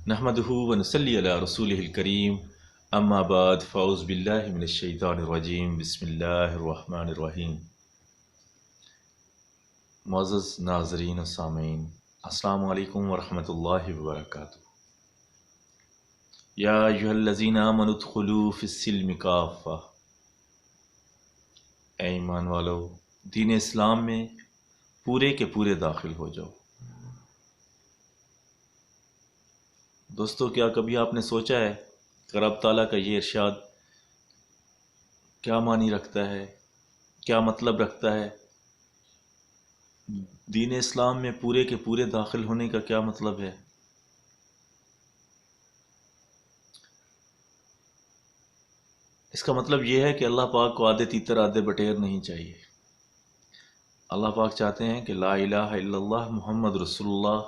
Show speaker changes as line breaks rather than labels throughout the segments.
نحمده ونصلي على رسوله الكريم اما بعد فاعوذ باللہ من الشیطان الرجیم بسم اللہ الرحمن الرحیم۔ معزز ناظرین و سامعین، السلام علیکم ورحمۃ اللہ وبرکاتہ۔ یا ایھا الذین آمنوا ادخلوا فی السلم کافہ، اے ایمان والو دین اسلام میں پورے کے پورے داخل ہو جاؤ۔ دوستو، کیا کبھی آپ نے سوچا ہے کہ رب تعالیٰ کا یہ ارشاد کیا معنی رکھتا ہے، کیا مطلب رکھتا ہے؟ دین اسلام میں پورے کے پورے داخل ہونے کا کیا مطلب ہے؟ اس کا مطلب یہ ہے کہ اللہ پاک کو آدھے تیتر آدھے بٹیر نہیں چاہیے۔ اللہ پاک چاہتے ہیں کہ لا الہ الا اللہ محمد رسول اللہ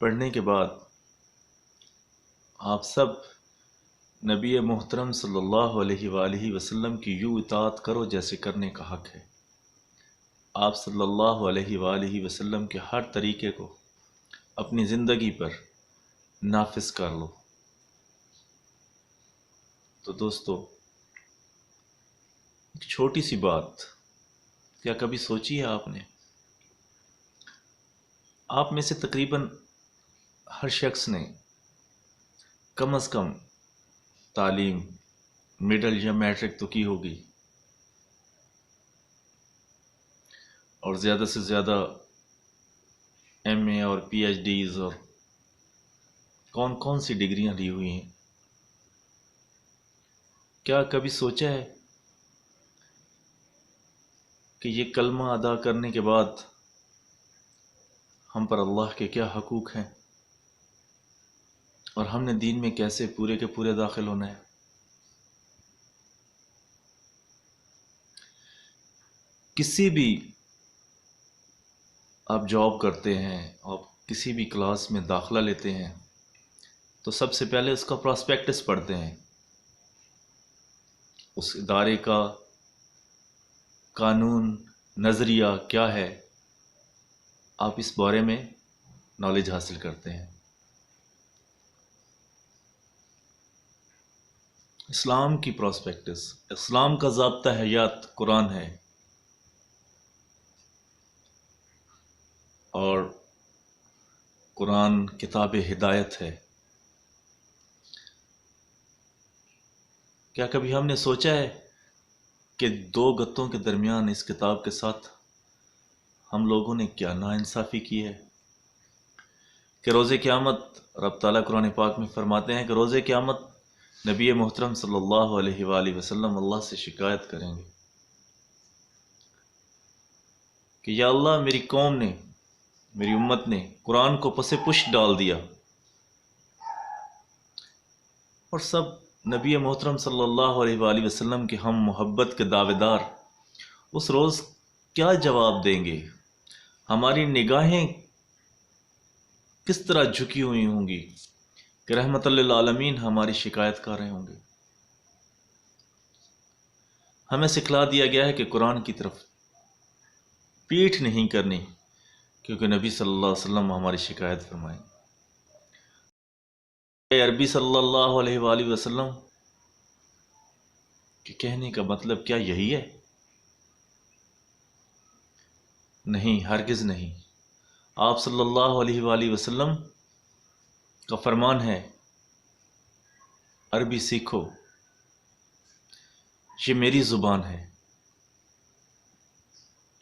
پڑھنے کے بعد آپ سب نبی محترم صلی اللہ علیہ وآلہ وسلم کی یوں اطاعت کرو جیسے کرنے کا حق ہے۔ آپ صلی اللہ علیہ وآلہ وسلم کے ہر طریقے کو اپنی زندگی پر نافذ کر لو۔ تو دوستو، ایک چھوٹی سی بات کیا کبھی سوچی ہے آپ نے؟ آپ میں سے تقریباً ہر شخص نے کم از کم تعلیم مڈل یا میٹرک تو کی ہوگی، اور زیادہ سے زیادہ ایم اے اور پی ایچ ڈیز اور کون کون سی ڈگریاں لی ہوئی ہیں۔ کیا کبھی سوچا ہے کہ یہ کلمہ ادا کرنے کے بعد ہم پر اللہ کے کیا حقوق ہیں، اور ہم نے دین میں کیسے پورے کے پورے داخل ہونا ہے؟ کسی بھی آپ جاب کرتے ہیں، آپ کسی بھی کلاس میں داخلہ لیتے ہیں تو سب سے پہلے اس کا پراسپیکٹس پڑھتے ہیں، اس ادارے کا قانون نظریہ کیا ہے، آپ اس بارے میں نالج حاصل کرتے ہیں۔ اسلام کی پراسپیکٹس، اسلام کا ضابطہ حیات قرآن ہے، اور قرآن کتاب ہدایت ہے۔ کیا کبھی ہم نے سوچا ہے کہ دو گتوں کے درمیان اس کتاب کے ساتھ ہم لوگوں نے کیا ناانصافی کی ہے؟ کہ روز قیامت رب تعالیٰ قرآن پاک میں فرماتے ہیں کہ روز قیامت نبی محترم صلی اللہ علیہ وآلہ وسلم اللہ سے شکایت کریں گے کہ یا اللہ، میری قوم نے، میری امت نے قرآن کو پس پش ڈال دیا، اور سب نبی محترم صلی اللہ علیہ وآلہ وسلم کے ہم محبت کے دعوے دار اس روز کیا جواب دیں گے؟ ہماری نگاہیں کس طرح جھکی ہوئی ہوں گی کہ رحمت للعالمین ہماری شکایت کر رہے ہوں گے۔ ہمیں سکھلا دیا گیا ہے کہ قرآن کی طرف پیٹھ نہیں کرنی، کیونکہ نبی صلی اللہ علیہ وسلم ہماری شکایت فرمائیں۔ اے عربی صلی اللہ علیہ وآلہ وسلم کے کہنے کا مطلب کیا یہی ہے؟ نہیں، ہرگز نہیں۔ آپ صلی اللہ علیہ وآلہ وسلم کا فرمان ہے عربی سیکھو، یہ میری زبان ہے،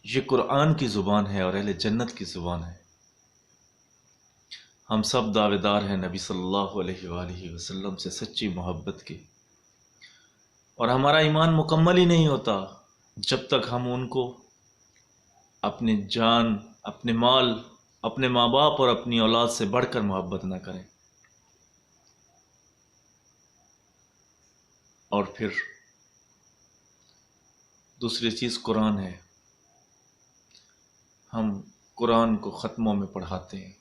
یہ قرآن کی زبان ہے اور اہل جنت کی زبان ہے۔ ہم سب دعوے دار ہیں نبی صلی اللہ علیہ وآلہ وسلم سے سچی محبت کے، اور ہمارا ایمان مکمل ہی نہیں ہوتا جب تک ہم ان کو اپنی جان، اپنے مال، اپنے ماں باپ اور اپنی اولاد سے بڑھ کر محبت نہ کریں۔ اور پھر دوسری چیز قرآن ہے۔ ہم قرآن کو ختموں میں پڑھاتے ہیں،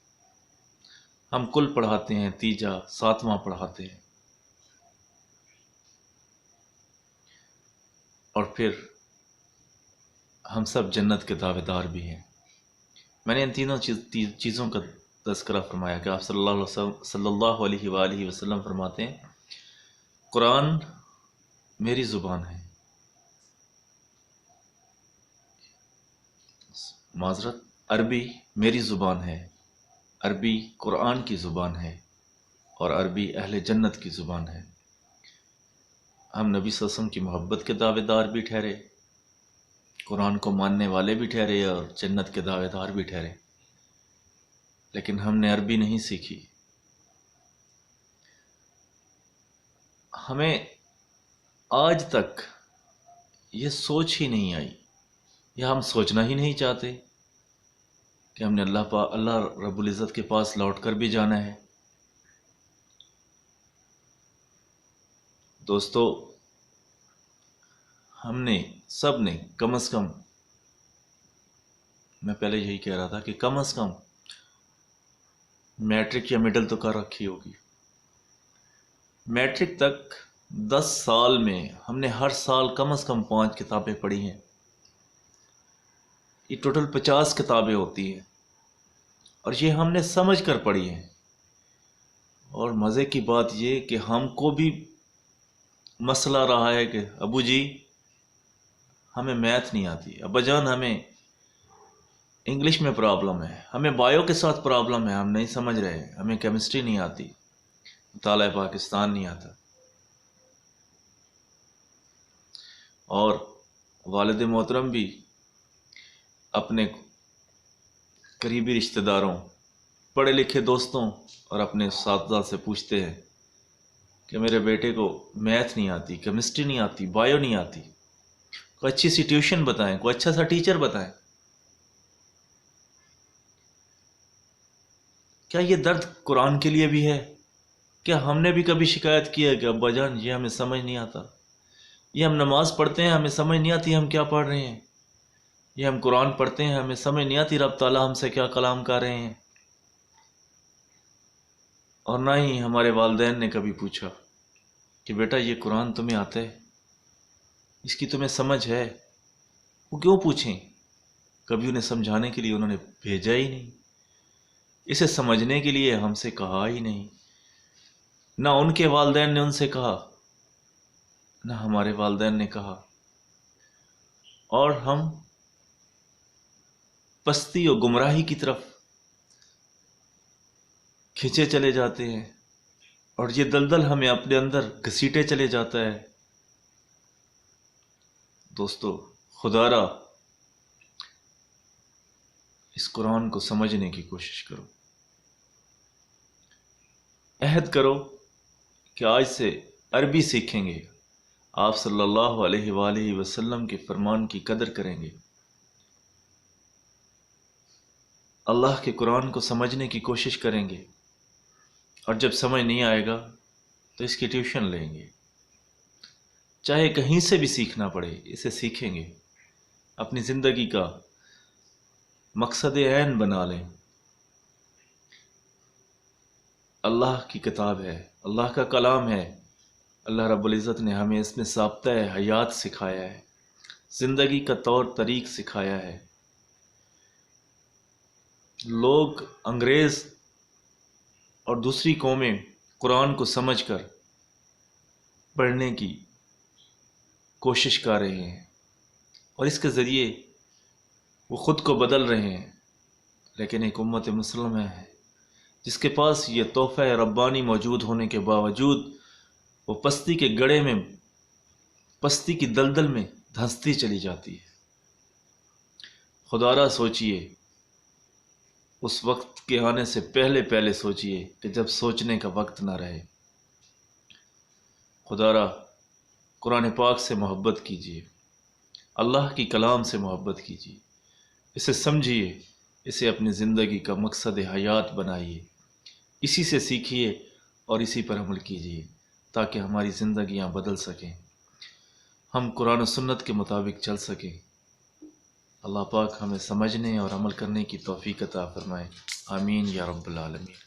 ہم کل پڑھاتے ہیں، تیجا، ساتواں پڑھاتے ہیں، اور پھر ہم سب جنت کے دعوے دار بھی ہیں۔ میں نے ان تینوں چیزوں کا تذکرہ فرمایا کہ آپ صلی اللہ علیہ وآلہ وسلم فرماتے ہیں قرآن میری زبان ہے، معذرت، عربی میری زبان ہے، عربی قرآن کی زبان ہے، اور عربی اہل جنت کی زبان ہے۔ ہم نبی صلی اللہ علیہ وسلم کی محبت کے دعوے دار بھی ٹھہرے، قرآن کو ماننے والے بھی ٹھہرے، اور جنت کے دعوے دار بھی ٹھہرے، لیکن ہم نے عربی نہیں سیکھی۔ ہمیں آج تک یہ سوچ ہی نہیں آئی، یا ہم سوچنا ہی نہیں چاہتے کہ ہم نے اللہ رب العزت کے پاس لوٹ کر بھی جانا ہے۔ دوستو، ہم نے سب نے کم از کم، میں پہلے یہی کہہ رہا تھا کہ کم از کم میٹرک یا مڈل تو کر رکھی ہوگی۔ میٹرک تک 10 سال میں ہم نے ہر سال کم از کم 5 کتابیں پڑھی ہیں۔ یہ ٹوٹل 50 کتابیں ہوتی ہیں، اور یہ ہم نے سمجھ کر پڑھی ہیں۔ اور مزے کی بات یہ کہ ہم کو بھی مسئلہ رہا ہے کہ ابو جی ہمیں میتھ نہیں آتی، ابا جان ہمیں انگلش میں پرابلم ہے، ہمیں بایو کے ساتھ پرابلم ہے، ہم نہیں سمجھ رہے، ہمیں کیمسٹری نہیں آتی، مطالعہ پاکستان نہیں آتا۔ اور والد محترم بھی اپنے قریبی رشتہ داروں، پڑھے لکھے دوستوں اور اپنے اساتذہ سے پوچھتے ہیں کہ میرے بیٹے کو میتھ نہیں آتی، کیمسٹری نہیں آتی، بایو نہیں آتی، کوئی اچھی سی ٹیوشن بتائیں، کوئی اچھا سا ٹیچر بتائیں۔ کیا یہ درد قرآن کے لیے بھی ہے؟ کیا ہم نے بھی کبھی شکایت کی ہے کہ ابا جان یہ ہمیں سمجھ نہیں آتا، یہ ہم نماز پڑھتے ہیں ہمیں سمجھ نہیں آتی ہم کیا پڑھ رہے ہیں، یہ ہم قرآن پڑھتے ہیں ہمیں سمجھ نہیں آتی رب تعالیٰ ہم سے کیا کلام کر رہے ہیں؟ اور نہ ہی ہمارے والدین نے کبھی پوچھا کہ بیٹا یہ قرآن تمہیں آتا ہے، اس کی تمہیں سمجھ ہے؟ وہ کیوں پوچھیں؟ کبھی انہیں سمجھانے کے لیے انہوں نے بھیجا ہی نہیں، اسے سمجھنے کے لیے ہم سے کہا ہی نہیں۔ نہ ان کے والدین نے ان سے کہا، نہ ہمارے والدین نے کہا، اور ہم پستی اور گمراہی کی طرف کھینچے چلے جاتے ہیں، اور یہ دلدل ہمیں اپنے اندر گھسیٹے چلے جاتا ہے۔ دوستو، خدا را اس قرآن کو سمجھنے کی کوشش کرو، عہد کرو کہ آج سے عربی سیکھیں گے، آپ صلی اللہ علیہ وآلہ وسلم کے فرمان کی قدر کریں گے، اللہ کے قرآن کو سمجھنے کی کوشش کریں گے، اور جب سمجھ نہیں آئے گا تو اس کی ٹیوشن لیں گے، چاہے کہیں سے بھی سیکھنا پڑے اسے سیکھیں گے، اپنی زندگی کا مقصد عین بنا لیں۔ اللہ کی کتاب ہے، اللہ کا کلام ہے، اللہ رب العزت نے ہمیں اس میں ضابطہ حیات سکھایا ہے، زندگی کا طور طریق سکھایا ہے۔ لوگ انگریز اور دوسری قومیں قرآن کو سمجھ کر پڑھنے کی کوشش کر رہے ہیں، اور اس کے ذریعے وہ خود کو بدل رہے ہیں، لیکن ایک امت مسلمہ ہے جس کے پاس یہ تحفہ ربانی موجود ہونے کے باوجود وہ پستی کے گڑھے میں، پستی کی دلدل میں دھنستی چلی جاتی ہے۔ خدا را سوچئے، اس وقت کے آنے سے پہلے سوچئے کہ جب سوچنے کا وقت نہ رہے۔ خدا را قرآن پاک سے محبت کیجیے، اللہ کی کلام سے محبت کیجیے، اسے سمجھیے، اسے اپنی زندگی کا مقصد حیات بنائیے، اسی سے سیکھیے اور اسی پر عمل کیجیے تاکہ ہماری زندگیاں بدل سکیں، ہم قرآن و سنت کے مطابق چل سکیں۔ اللہ پاک ہمیں سمجھنے اور عمل کرنے کی توفیق عطا فرمائے، آمین یا رب العالمین۔